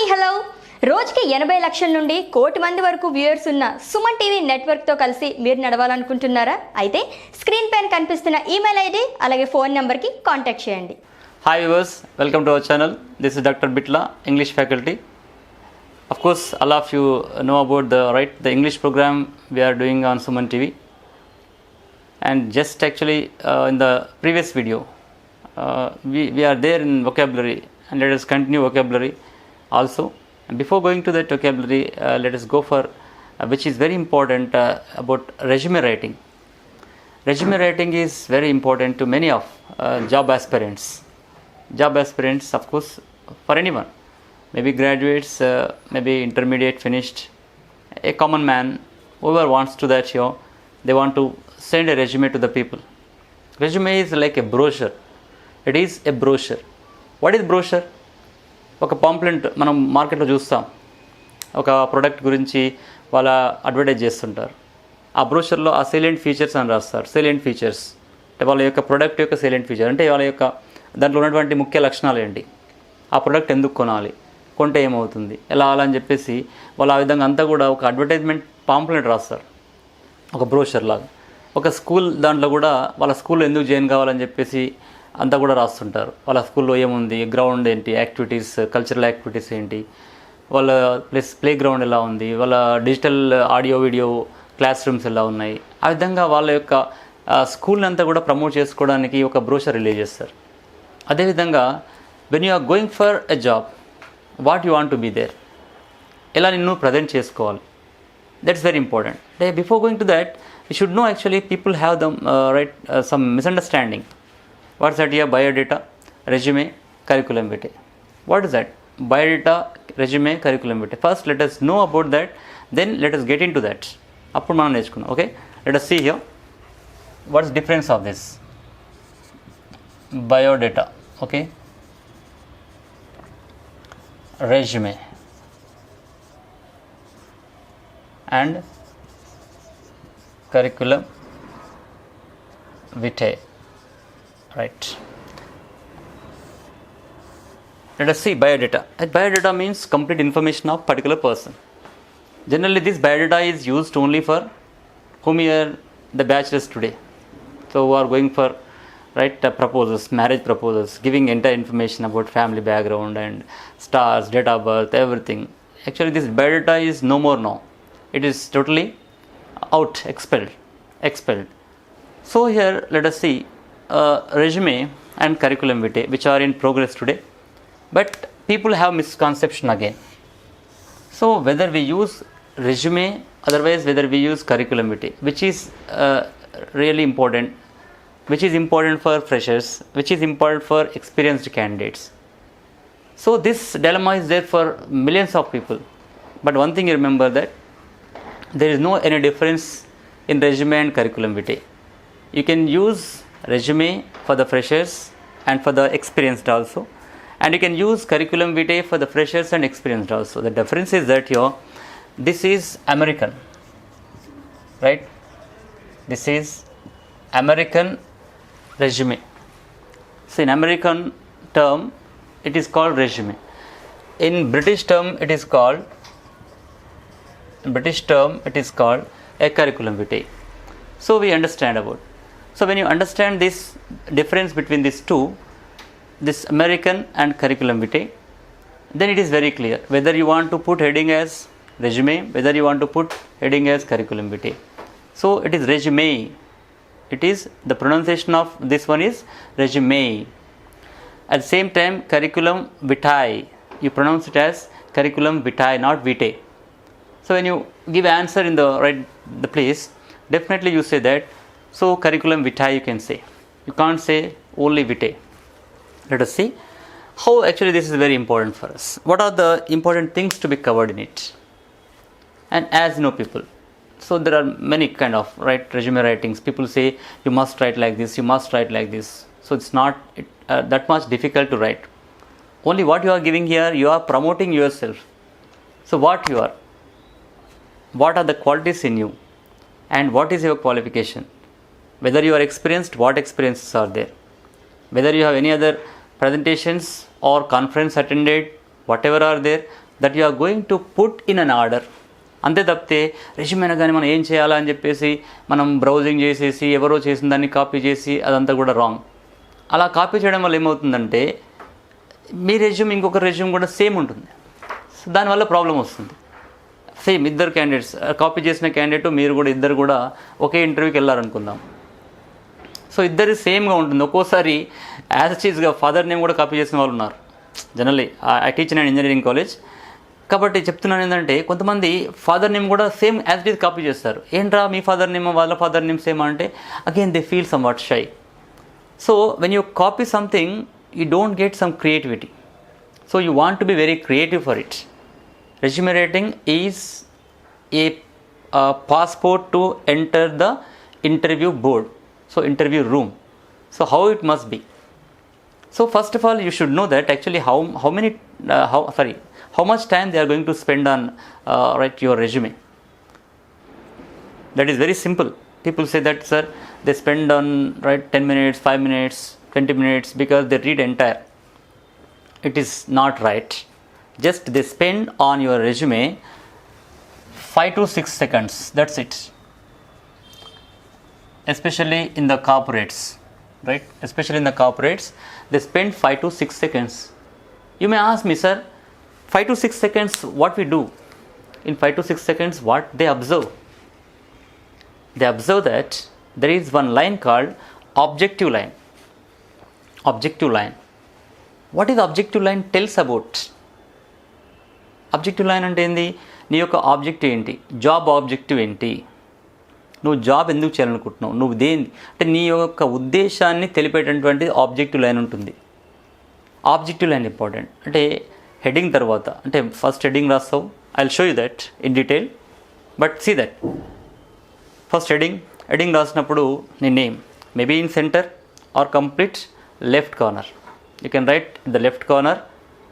Hi hello రోజుకి 80 లక్షల నుండి కోటి మంది వరకు వ్యూయర్స్ ఉన్న సుమన్ టీవీ నెట్వర్క్తో కలిసి మీరు నడవాలనుకుంటున్నారా? అయితే స్క్రీన్ పైన కనిపిస్తున్న ఈమెయిల్ ఐడి అలాగే ఫోన్ నెంబర్కి కాంటాక్ట్ చేయండి. Hi viewers, welcome to our channel. This is Dr. Bitla, English faculty. Of course, all of you know about the English program we are doing on Sumantv. And just actually in the previous video, we are there in vocabulary, and let us continue vocabulary also. And before going to that vocabulary, let us go for which is very important about resume writing. Resume writing is very important to many of job aspirants. Job aspirants, of course, for anyone, maybe graduates, maybe intermediate finished, a common man, whoever wants to that, they want to send a resume to the people. Resume is like a brochure. It is a brochure. What is brochure? ఒక pamphlet మనం మార్కెట్లో చూస్తాం. ఒక product గురించి వాళ్ళ advertise చేస్తుంటారు. ఆ బ్రోషర్లో ఆ సేలియంట్ ఫీచర్స్ అని రాస్తారు. సేలియంట్ ఫీచర్స్ అంటే వాళ్ళ యొక్క ప్రోడక్ట్ యొక్క సేలియంట్ ఫీచర్ అంటే వాళ్ళ యొక్క దాంట్లో ఉన్నటువంటి ముఖ్య లక్షణాలు ఏంటి, ఆ ప్రోడక్ట్ ఎందుకు కొనాలి, కొంటే ఏమవుతుంది, ఎలా అని చెప్పేసి వాళ్ళు ఆ విధంగా అంతా కూడా ఒక అడ్వర్టైజ్మెంట్ పాంప్లెట్ రాస్తారు, ఒక బ్రోషర్ లాగా. ఒక స్కూల్ దాంట్లో కూడా వాళ్ళ స్కూల్లో ఎందుకు జాయిన్ కావాలని చెప్పేసి అంతా కూడా రాస్తుంటారు. వాళ్ళ స్కూల్లో ఏముంది, గ్రౌండ్ ఏంటి, యాక్టివిటీస్, కల్చరల్ యాక్టివిటీస్ ఏంటి, వాళ్ళ ప్లే గ్రౌండ్ ఎలా ఉంది, వాళ్ళ digital audio video class rooms ఎలా ఉన్నాయి, ఆ విధంగా వాళ్ళ యొక్క స్కూల్ని అంతా కూడా ప్రమోట్ చేసుకోవడానికి ఒక బ్రోషర్ రిలీజ్ చేస్తారు. అదేవిధంగా when you are going for a job, what you want to be there, ఎలా నిన్ను ప్రజెంట్ చేసుకోవాలి, that's very important. Before going to that you should know actually people have them some misunderstanding. What's that here? Biodata, resume, curriculum vitae. What is that? Biodata, resume, curriculum vitae. First, let us know about that. Then, let us get into that. Appudu manam nechukundam. Okay. Let us see here. What's the difference of this? Biodata. Okay. Resume and curriculum vitae. Right. Let us see biodata. Biodata means complete information of particular person. Generally, this biodata is used only for whom here the bachelors today. So, who are going for proposals, marriage proposals, giving entire information about family background and stars, date of birth, everything. Actually, this biodata is no more now. It is totally out, expelled. So, here let us see. Resume and curriculum vitae, which are in progress today, but people have misconception again. So whether we use resume, otherwise whether we use curriculum vitae, which is really important, which is important for freshers, which is important for experienced candidates. So this dilemma is there for millions of people, but one thing you remember, that there is no any difference in resume and curriculum vitae. You can use resume for the freshers and for the experienced also, and you can use curriculum vitae for the freshers and experienced also. The difference is that here this is American, right? This is American resume. So in American term it is called resume. In British term it is called a curriculum vitae. So we understand about. So when you understand this difference between these two, this American and curriculum vitae, then it is very clear whether you want to put heading as resume, whether you want to put heading as curriculum vitae. So it is resume. It is the pronunciation of this one is resume. At the same time, curriculum vitae, you pronounce it as curriculum vitae, not vitae. So when you give answer in the place, definitely you say that. So curriculum vitae you can say. You can't say only vitae. Let us see how actually this is very important for us. What are the important things to be covered in it? And as you know people, so there are many kind of resume writings. People say you must write like this, you must write like this. So it's not that much difficult to write. Only what you are giving here, you are promoting yourself. So what you are, what are the qualities in you, and what is your qualification. Whether you are experienced, what experiences are there, whether you have any other presentations or conference attended, whatever are there, that you are going to put in an order. అంతే తప్పితే resume అనగానే మనం ఏం చేయాలా అని చెప్పేసి మనం browsing చేసేసి ఎవరో చేసిన దాన్ని కాపీ చేసి అదంతా కూడా రాంగ్. అలా కాపీ చేయడం వల్ల ఏమవుతుందంటే మీ రెజ్యూమ్ ఇంకొక రెజ్యూమ్ కూడా సేమ్ ఉంటుంది. సో దానివల్ల ప్రాబ్లం వస్తుంది. సేమ్ ఇద్దరు క్యాండిడేట్స్ కాపీ చేసిన క్యాండిడేట్ మీరు కూడా ఇద్దరు కూడా ఒకే ఇంటర్వ్యూకి వెళ్ళారనుకుందాం. సో ఇద్దరు సేమ్గా ఉంటుంది. ఒక్కోసారి యాజ్ చీజ్గా ఫాదర్ నేమ్ కూడా కాపీ చేసిన వాళ్ళు ఉన్నారు. Generally I teach in engineering college కాబట్టి చెప్తున్నాను ఏంటంటే కొంతమంది ఫాదర్ నేమ్ కూడా same as it is copy చేస్తారు. ఏంట్రా మీ ఫాదర్ నేమ్ వాళ్ళ ఫాదర్ నేమ్ సేమ్ అంటే again they feel some what shy. So when you copy something you don't get some creativity. So you want to be very creative for it. Resume writing is a passport to enter the interview board, so interview room. So how it must be. So first of all you should know that actually how much time they are going to spend on write your resume. That is very simple. People say that sir they spend on write 10 minutes, 5 minutes, 20 minutes because they read entire. It is not right. Just they spend on your resume 5 to 6 seconds. That's it. Especially in the corporates, right? Especially in the corporates, they spend 5 to 6 seconds. You may ask me, sir, 5 to 6 seconds, what we do? In 5 to 6 seconds, what they observe? They observe that there is one line called objective line. Objective line. What is objective line tells about? Objective line అంటే ఏంది? నీ యొక్క objective ఏంటి, job objective ఏంటి, నువ్వు job ఎందుకు చేయాలనుకుంటున్నావు, నువ్వు దేని అంటే నీ యొక్క ఉద్దేశాన్ని తెలిపేటటువంటి ఆబ్జెక్టివ్ లైన్ ఉంటుంది. Objective line important. అంటే హెడ్డింగ్ తర్వాత అంటే ఫస్ట్ హెడ్డింగ్ రాస్తావు. I will show you that in detail, but see that first heading రాసినప్పుడు నీ name maybe in centre or complete left corner. You can write the left corner.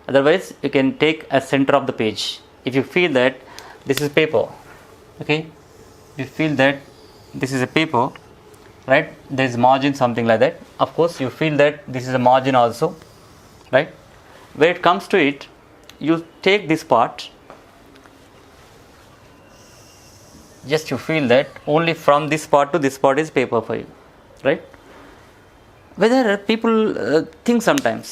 Otherwise you can take a center of the page. If you feel that this is paper, okay, if you feel that this is a paper, right, there is margin something like that. Of course you feel that this is a margin also, right. When it comes to it, you take this part, just you feel that only from this part to this part is paper for you, right. Whether people think sometimes,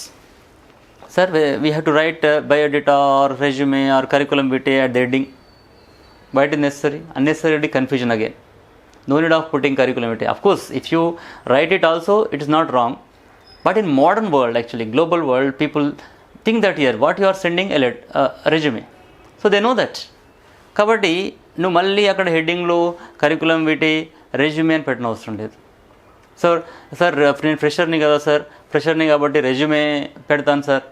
sir we have to write biodata or resume or curriculum vitae at the heading. Why it is necessary? Unnecessarily confusion again. No need of putting curriculum vitae. Of course if you write it also it is not wrong, but in modern world, actually global world, people think that here what you are sending a resume, so they know that. కాబట్టి నువ్వు మళ్ళీ అక్కడ హెడ్డింగ్లో curriculum విటే resume అని పెట్టిన అవసరం లేదు. Sir నేను ఫ్రెషర్ని కదా సార్, ఫ్రెషర్ని కాబట్టి రెజ్యూమే పెడతాను సార్.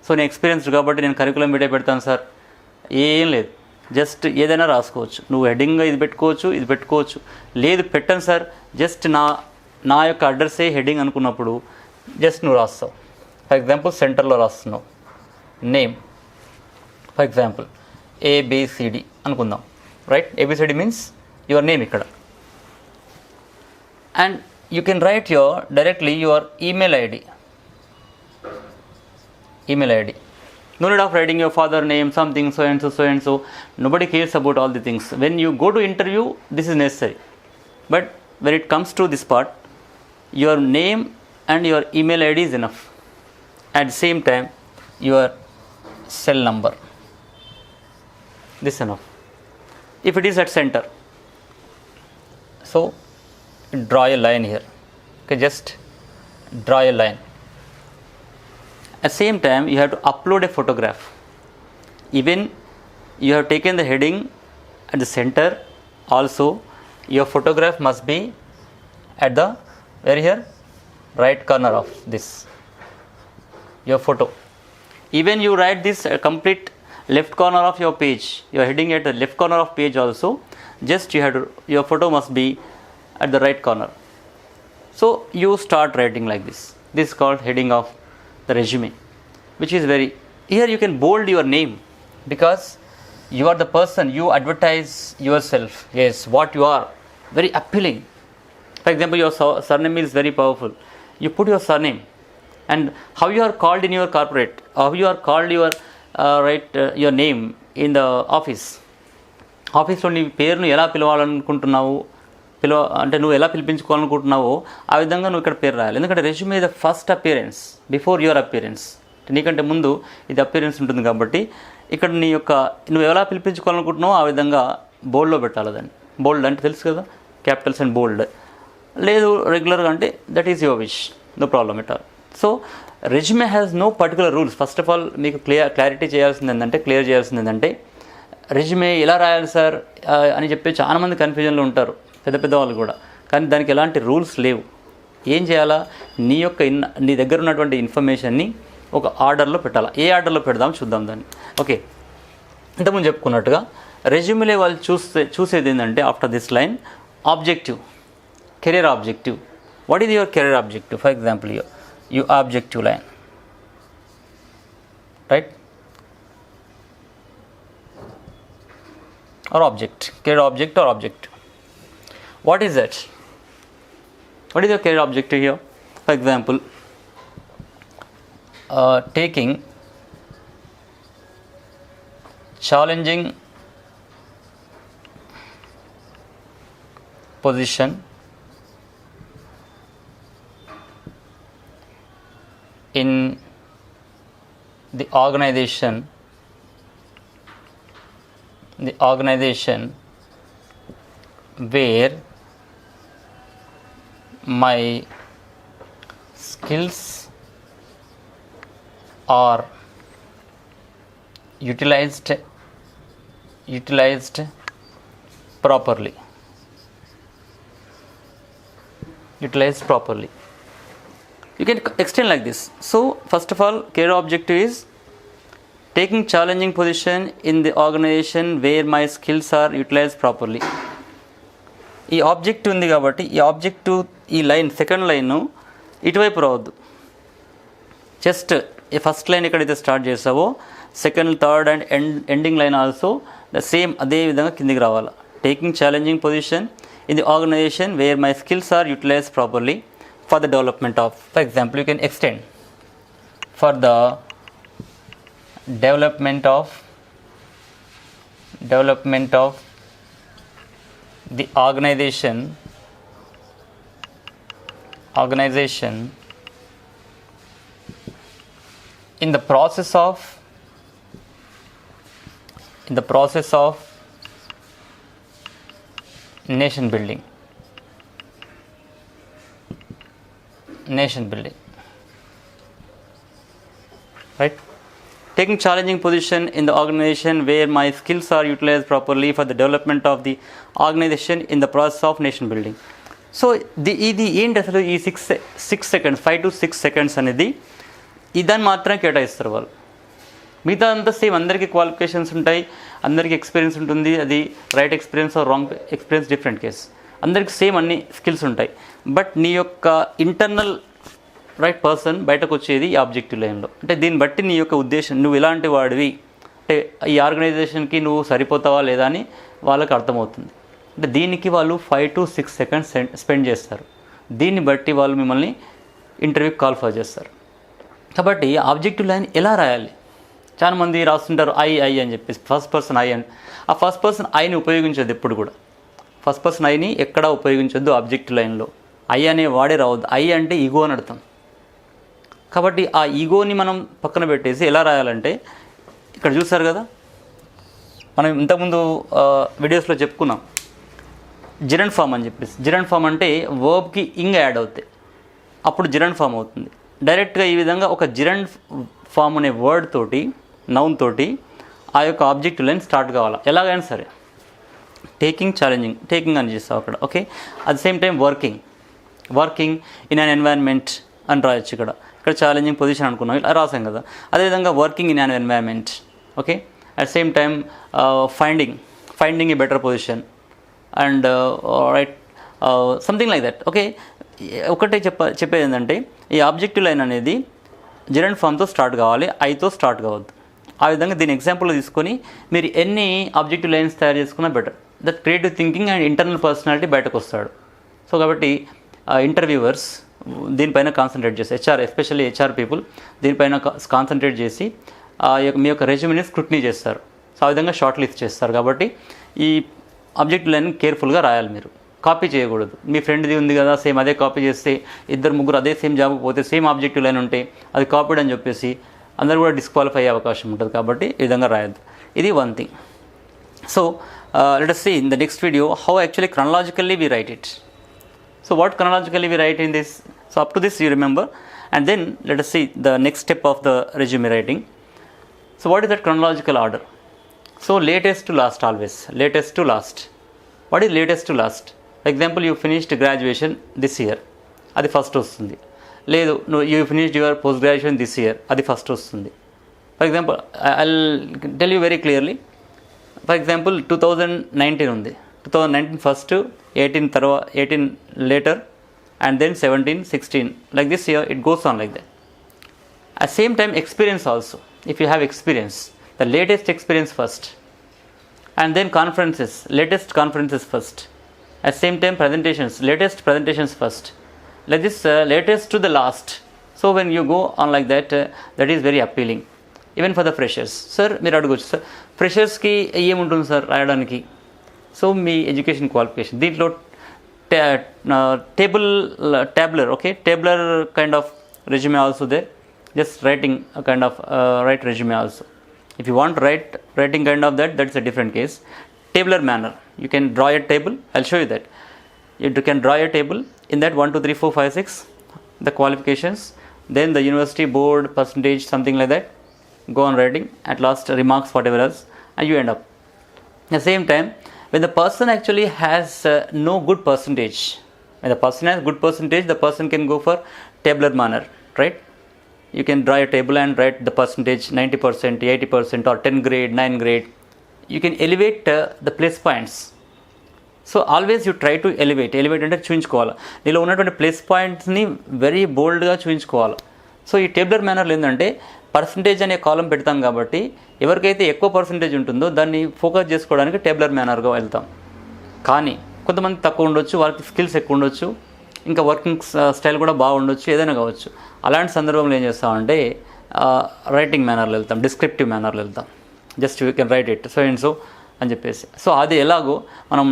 సో నేను ఎక్స్పీరియన్స్డ్ కాబట్టి నేను కరికులం విటే పెడతాను సార్. ఏం లేదు, జస్ట్ ఏదైనా రాసుకోవచ్చు. నువ్వు హెడ్డింగ్గా ఇది పెట్టుకోవచ్చు. లేదు పెట్టను సార్, జస్ట్ నా యొక్క అడ్రస్సే హెడ్డింగ్ అనుకున్నప్పుడు జస్ట్ నువ్వు రాస్తావు. ఫర్ ఎగ్జాంపుల్ సెంటర్లో రాస్తున్నావు నేమ్, ఫర్ ఎగ్జాంపుల్ ఏబిసిడి అనుకుందాం, right. A B C D means your name ఇక్కడ. And you can write directly your email ID. No need of writing your father name, something so and so. Nobody cares about all the things. When you go to interview, this is necessary. But when it comes to this part, your name and your email ID is enough. At the same time, your cell number. This enough. If it is at center, so draw a line here. Okay, just draw a line. At the same time you have to upload a photograph. Even you have taken the heading at the center, also your photograph must be at the where here right corner of this, your photo. Even you write this complete left corner of your page, you are heading at the left corner of page also, just you have to, your photo must be at the right corner. So you start writing like this. This is called heading of the resume, which is very, here you can bold your name because you are the person, you advertise yourself, yes, what you are, very appealing. For example, your surname is very powerful. You put your surname and how you are called in your corporate, how you are called your write your name in the office. ఆఫీస్లో నీ పేరును ఎలా పిలవాలనుకుంటున్నావు, అంటే నువ్వు ఎలా పిలిపించుకోవాలనుకుంటున్నావో ఆ విధంగా నువ్వు ఇక్కడ పేరు రాయాలి. ఎందుకంటే resume the first appearance before your appearance. నీకంటే ముందు ఇది అపియరెన్స్ ఉంటుంది కాబట్టి ఇక్కడ నువ్వు ఎలా పిలిపించుకోవాలనుకుంటున్నావో ఆ విధంగా బోల్డ్లో పెట్టాలి. దాన్ని బోల్డ్ అంటే తెలుసు కదా, క్యాపిటల్స్ అండ్ బోల్డ్. లేదు రెగ్యులర్గా అంటే that is your wish, no problem at all. So resume has no particular rules. First of all మీకు క్లియర్ చేయాల్సింది ఏంటంటే రెజ్యూమే ఎలా రాయాలి సార్ అని చెప్పి చాలామంది కన్ఫ్యూజన్లో ఉంటారు, పెద్ద వాళ్ళు కూడా. కానీ దానికి ఎలాంటి రూల్స్ లేవు. ఏం చేయాలా, నీ దగ్గర ఉన్నటువంటి ఇన్ఫర్మేషన్ని ఒక ఆర్డర్లో పెట్టాలా. ఏ ఆర్డర్లో పెడదాం చూద్దాం దాన్ని. ఓకే, ఇంతకుముందు చెప్పుకున్నట్టుగా రెజ్యూమేలో వాళ్ళు చూసేది ఏంటంటే after this line objective, career objective. What is your career objective? For example your objective line, right? Or object, career object or objective. What is that? What is your career objective here? For example, taking challenging position in the organization where my skills are utilized properly. You can extend like this. So first of all, career objective is taking challenging position in the organization where my skills are utilized properly. ఈ objective ఉంది కాబట్టి ఈ objective ఈ line second line ఇటువైపు రావద్దు. Just ఈ first line ఎక్కడైతే start చేసావో second, third and ending line also the same అదే విధంగా కిందికి రావాలి. Taking challenging position in the organisation where my skills are utilised properly for the development of, for example, you can extend for the development of the organization in the process of nation building, right? Taking challenging position in the organization where my skills are utilized properly for the development of the organization in the process of nation building. So ఇది ఏంటి అసలు ఈ 6 seconds 5 to 6 seconds అనేది ఇదాన్ని మాత్రమే కేటాయిస్తారు వాళ్ళు. మిగతా అంతా సేమ్, అందరికీ క్వాలిఫికేషన్స్ ఉంటాయి, అందరికీ ఎక్స్పీరియన్స్ ఉంటుంది. అది right experience or wrong experience different case. అందరికి సేమ్ అన్ని స్కిల్స్ ఉంటాయి. బట్ నీ యొక్క ఇంటర్నల్ రైట్ పర్సన్ బయటకు వచ్చేది ఈ ఆబ్జెక్టివ్ లైన్లో. అంటే దీన్ని బట్టి నీ యొక్క ఉద్దేశం, నువ్వు ఎలాంటి వాడివి, అంటే ఈ ఆర్గనైజేషన్కి నువ్వు సరిపోతావా లేదా అని వాళ్ళకి అర్థమవుతుంది. అంటే దీనికి వాళ్ళు 5 to 6 సెకండ్స్ స్పెండ్ చేస్తారు. దీన్ని బట్టి వాళ్ళు మిమ్మల్ని ఇంటర్వ్యూకి కాల్ఫర్ చేస్తారు. కాబట్టి ఆబ్జెక్టివ్ లైన్ ఎలా రాయాలి? చాలామంది రాస్తుంటారు ఐ అని చెప్పేసి, ఫస్ట్ పర్సన్ ఐ అని. ఆ ఫస్ట్ పర్సన్ ఐని ఉపయోగించదు ఎప్పుడు కూడా. ఫస్ట్ పర్సన్ ఐని ఎక్కడా ఉపయోగించొద్దు ఆబ్జెక్టివ్ లైన్లో. ఐ అనే వాడే రావద్దు. ఐ అంటే ఈగో అని అర్థం. కాబట్టి ఆ ఈగోని మనం పక్కన పెట్టేసి ఎలా రాయాలంటే, ఇక్కడ చూస్తారు కదా, మనం ఇంతకుముందు వీడియోస్లో చెప్పుకున్నాం జిరండ్ ఫామ్ అని చెప్పేసి. జిరండ్ ఫామ్ అంటే వర్బ్కి ఇంగ్ యాడ్ అవుతాయి, అప్పుడు జిరండ్ ఫామ్ అవుతుంది. డైరెక్ట్గా ఈ విధంగా ఒక జిరండ్ ఫామ్ అనే వర్డ్ తోటి, నౌన్ తోటి ఆ యొక్క ఆబ్జెక్టివ్ లైన్ స్టార్ట్ కావాలి. ఎలాగైనా సరే టేకింగ్ ఛాలెంజింగ్, టేకింగ్ అని చేస్తావు అక్కడ. Okay, at the same time working in an environment అని రాయొచ్చు. ఇక్కడ ఛాలెంజింగ్ పొజిషన్ అనుకున్నాం, ఇలా రాసాం కదా. అదేవిధంగా working in an environment. Okay, at same time finding A better position and write something like that. Okay, ఒకటే చెప్పేది ఏంటంటే ఈ ఆబ్జెక్టివ్ లైన్ అనేది జిరండ్ ఫామ్తో స్టార్ట్ కావాలి, ఐతో స్టార్ట్ కావద్దు. ఆ విధంగా దీని ఎగ్జాంపుల్ తీసుకొని మీరు ఎన్ని ఆబ్జెక్టివ్ లైన్స్ తయారు చేసుకున్నా better. That creative thinking and internal personality బయటకు వస్తాడు. సో కాబట్టి ఇంటర్వ్యూవర్స్ దీనిపైన కాన్సన్ట్రేట్ చేసి, ఎస్పెషల్లీ హెచ్ఆర్ పీపుల్ దీనిపైన కాన్సన్ట్రేట్ చేసి మీ యొక్క రెజ్యూమ్ని స్క్రూటినీ చేస్తారు. సో ఆ విధంగా షార్ట్ లిస్ట్ చేస్తారు. కాబట్టి ఈ ఆబ్జెక్టివ్ లైన్ కేర్ఫుల్గా రాయాలి. మీరు కాపీ చేయకూడదు. మీ ఫ్రెండ్ది ఉంది కదా సేమ్ అదే కాపీ చేస్తే, ఇద్దరు ముగ్గురు అదే సేమ్ జాబ్కి పోతే సేమ్ ఆబ్జెక్టివ్ లైన్ ఉంటే అది కాపీడ్ అని చెప్పేసి అందరూ కూడా డిస్క్వాలిఫై అయ్యే అవకాశం ఉంటుంది. కాబట్టి ఈ విధంగా రాయద్దు. ఇది one thing. So let us see in the next video how actually chronologically we write it. So what chronologically we write in this? So up to this you remember, and then let us see the next step of the resume writing. So what is that chronological order? So latest to last always. Latest to last. What is latest to last? For example, you finished graduation this year. అది first వస్తుంది. లేదు you finished your post graduation this year. అది first వస్తుంది. For example, I'll tell you very clearly. For example 2019 ఉంది. 2019 first, 18 తర్వాత, 18 later, and then 17, 16 like this year it goes on like that. At same time experience also. If you have experience, the latest experience first, and then conferences, latest conferences first. At same time presentations, latest presentations first. Like this latest to the last. So when you go on like that, that is very appealing. Even for the freshers. Sir మీరు అడగవచ్చు, sir ఫ్రెషర్స్కి ఏముంటుంది sir రాయడానికి? So మీ education qualification దీంట్లో tabular, okay, tabular kind of resume also there. Just writing a kind of write resume also. If you want writing kind of that's a different case. Tabular manner, you can draw a table. I'll show you that. You can draw a table. In that 1 2 3 4 5 6 the qualifications, then the university, board, percentage, something like that. Go on writing. At last remarks, whatever else, and you end up. At the same time, when the person actually has no good percentage, when the person has good percentage, the person can go for tabular manner, right? You can draw a table and write the percentage 90%, 80%, or 10 grade, 9 grade. You can elevate the place points. So always you try to elevate అంటే చూపించుకోవాలి. నీలో ఉన్నటువంటి plus పాయింట్స్ని very బోల్డ్గా చూపించుకోవాలి. So ఈ tabular మేనర్లో ఏంటంటే percentage అనే కాలం పెడతాం కాబట్టి ఎవరికైతే ఎక్కువ పర్సంటేజ్ ఉంటుందో దాన్ని ఫోకస్ చేసుకోవడానికి టేబులర్ మేనర్గా వెళ్తాం. కానీ కొంతమంది తక్కువ ఉండొచ్చు, వాళ్ళకి స్కిల్స్ ఎక్కువ ఉండొచ్చు, ఇంకా వర్కింగ్ స్టైల్ కూడా బాగుండొచ్చు, ఏదైనా కావచ్చు. అలాంటి సందర్భంలో ఏం చేస్తామంటే రైటింగ్ మేనర్లో వెళ్తాం, డిస్క్రిప్టివ్ మేనర్లో వెళ్తాం. Just you can right it so and so అని చెప్పేసి. సో అది ఎలాగో మనం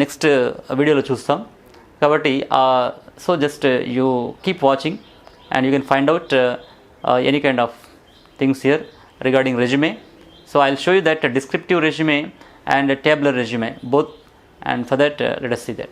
నెక్స్ట్ వీడియోలో చూస్తాం. కాబట్టి so just you keep watching and you can find out any kind of things here regarding resume. So I'll show you that a descriptive resume and a tabular resume both, and for that let us see that.